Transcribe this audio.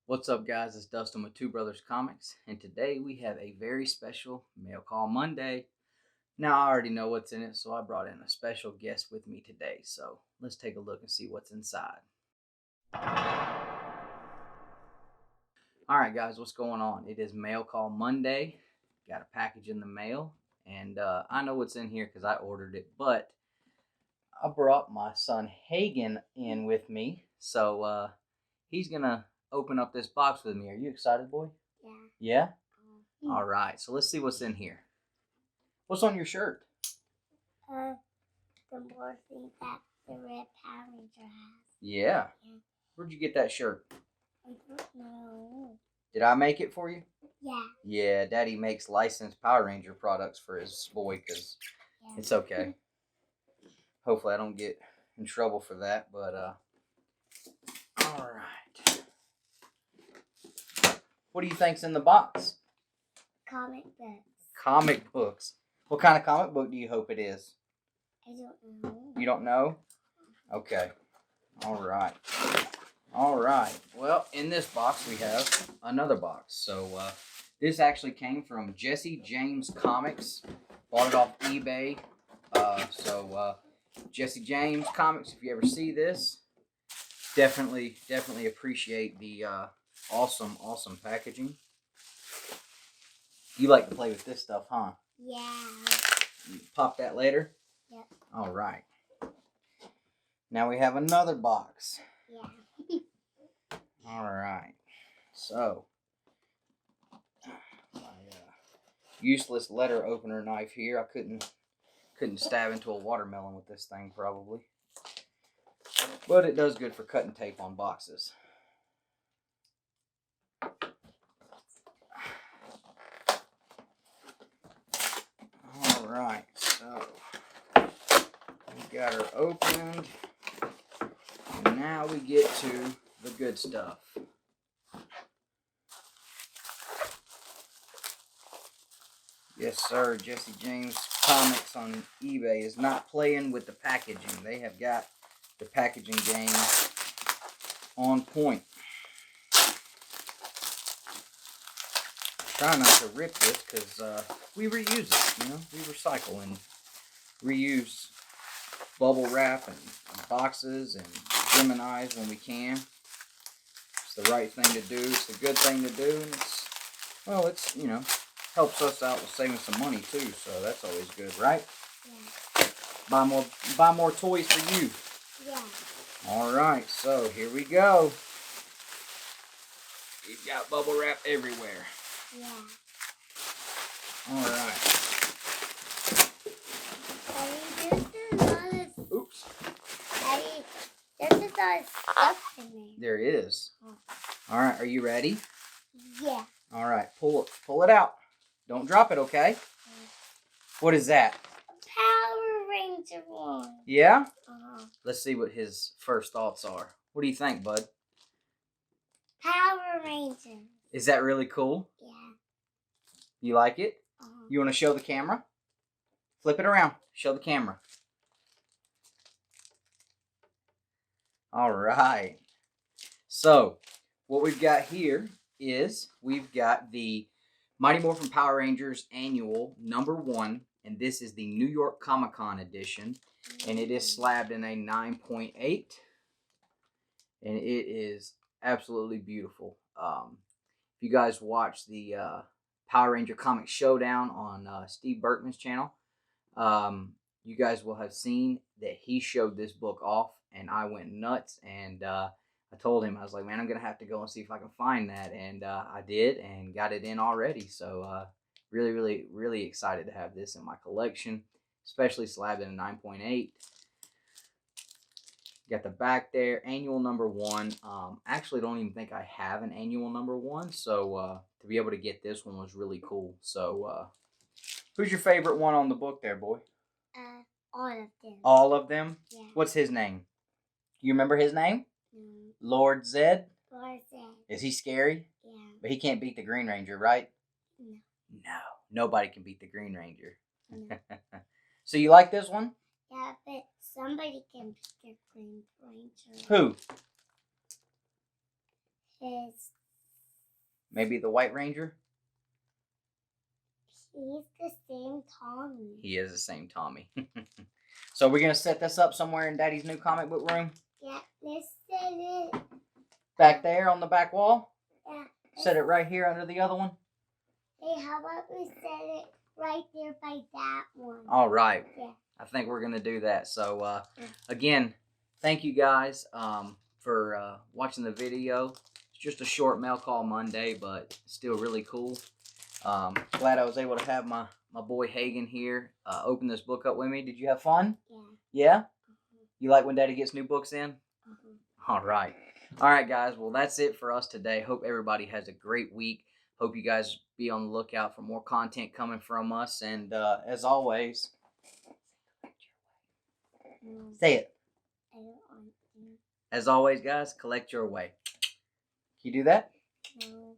What's up, guys? It's Dustin with Two Brothers Comics, and today we have a very special Mail Call Monday. Now, I already know what's in it, so I brought in a special guest with me today. So let's take a look and see what's inside. All right, guys, what's going on? It is Mail Call Monday. Got a package in the mail, and I know what's in here because I ordered it, but I brought my son Hagen in with me, so he's gonna open up this box with me. Are you excited, boy? Yeah? Yeah? All right, so let's see what's in here. What's on your shirt? The more things that the red Power Ranger has. Yeah. Where'd you get that shirt? I don't know. Did I make it for you? Yeah. Yeah, Daddy makes licensed Power Ranger products for his boy because it's okay. Hopefully I don't get in trouble for that, but all right. What do you think's in the box? Comic books. Comic books. What kind of comic book do you hope it is? I don't know. You don't know? Okay. All right. All right. Well, in this box we have another box. So this actually came from Jesse James Comics. Bought it off eBay. Jesse James Comics, if you ever see this, definitely appreciate the awesome packaging. You like to play with this stuff, huh? Yeah. You pop that later? Yep. All right. Now we have another box. Yeah. All right. So, my useless letter opener knife here. I couldn't stab into a watermelon with this thing probably. But it does good for cutting tape on boxes. All right, so we got her opened, and now we get to the good stuff. Yes, sir. Jesse James Comics on eBay is not playing with the packaging. They have got the packaging game on point. Try not to rip this because we reuse it, you know. We recycle and reuse bubble wrap and boxes and Geminis when we can. It's the right thing to do. It's the good thing to do, and it's you know, helps us out with saving some money too. So that's always good, right? Yeah. Buy more toys for you. Yeah. All right, so here we go. We've got bubble wrap everywhere. Yeah. All right. Daddy, there's a lot of... Oops. Daddy, there's a lot of stuff in there. There is. Oh. All right, are you ready? Yeah. All right, pull it out. Don't drop it, okay? Yeah. What is that? Power Ranger one. Yeah? Uh-huh. Let's see what his first thoughts are. What do you think, bud? Power Ranger. Is that really cool? Yeah. You like it? Uh-huh. You want to show the camera? Flip it around. Show the camera. All right. So, what we've got here is we've got the Mighty Morphin Power Rangers Annual #1, and this is the New York ComiKon edition, and it is slabbed in a 9.8, and it is absolutely beautiful. If you guys watch the Power Ranger Comic Showdown on Steve Berkman's channel, you guys will have seen that he showed this book off, and I went nuts, and I told him, I was like, man, I'm going to have to go and see if I can find that, and I did, and got it in already, so really excited to have this in my collection, especially slabbed in a 9.8. Got the back there, Annual #1. Actually, don't even think I have an Annual #1, so to be able to get this one was really cool. So, who's your favorite one on the book there, boy? All of them. All of them? Yeah. What's his name? You remember his name? No. Lord Zed? Lord Zed. Is he scary? Yeah. But he can't beat the Green Ranger, right? No. No. Nobody can beat the Green Ranger. No. So you like this one? Yeah, but somebody can beat the Green Ranger. Who? His Maybe the White Ranger? He's the same Tommy. He is the same Tommy. So we're going to set this up somewhere in Daddy's new comic book room? Yeah, let's set it. Back there on the back wall? Yeah. Set it right here under the other one? Hey, how about we set it right there by that one? All right. Yeah. I think we're going to do that. So, again, thank you guys for watching the video. It's just a short mail call Monday, but still really cool. Glad I was able to have my boy Hagen here open this book up with me. Did you have fun? Yeah. Yeah? You like when Daddy gets new books in? All right. All right, guys. Well, that's it for us today. Hope everybody has a great week. Hope you guys be on the lookout for more content coming from us. And as always, say it. I don't want to. As always, guys, collect your way. Can you do that? No.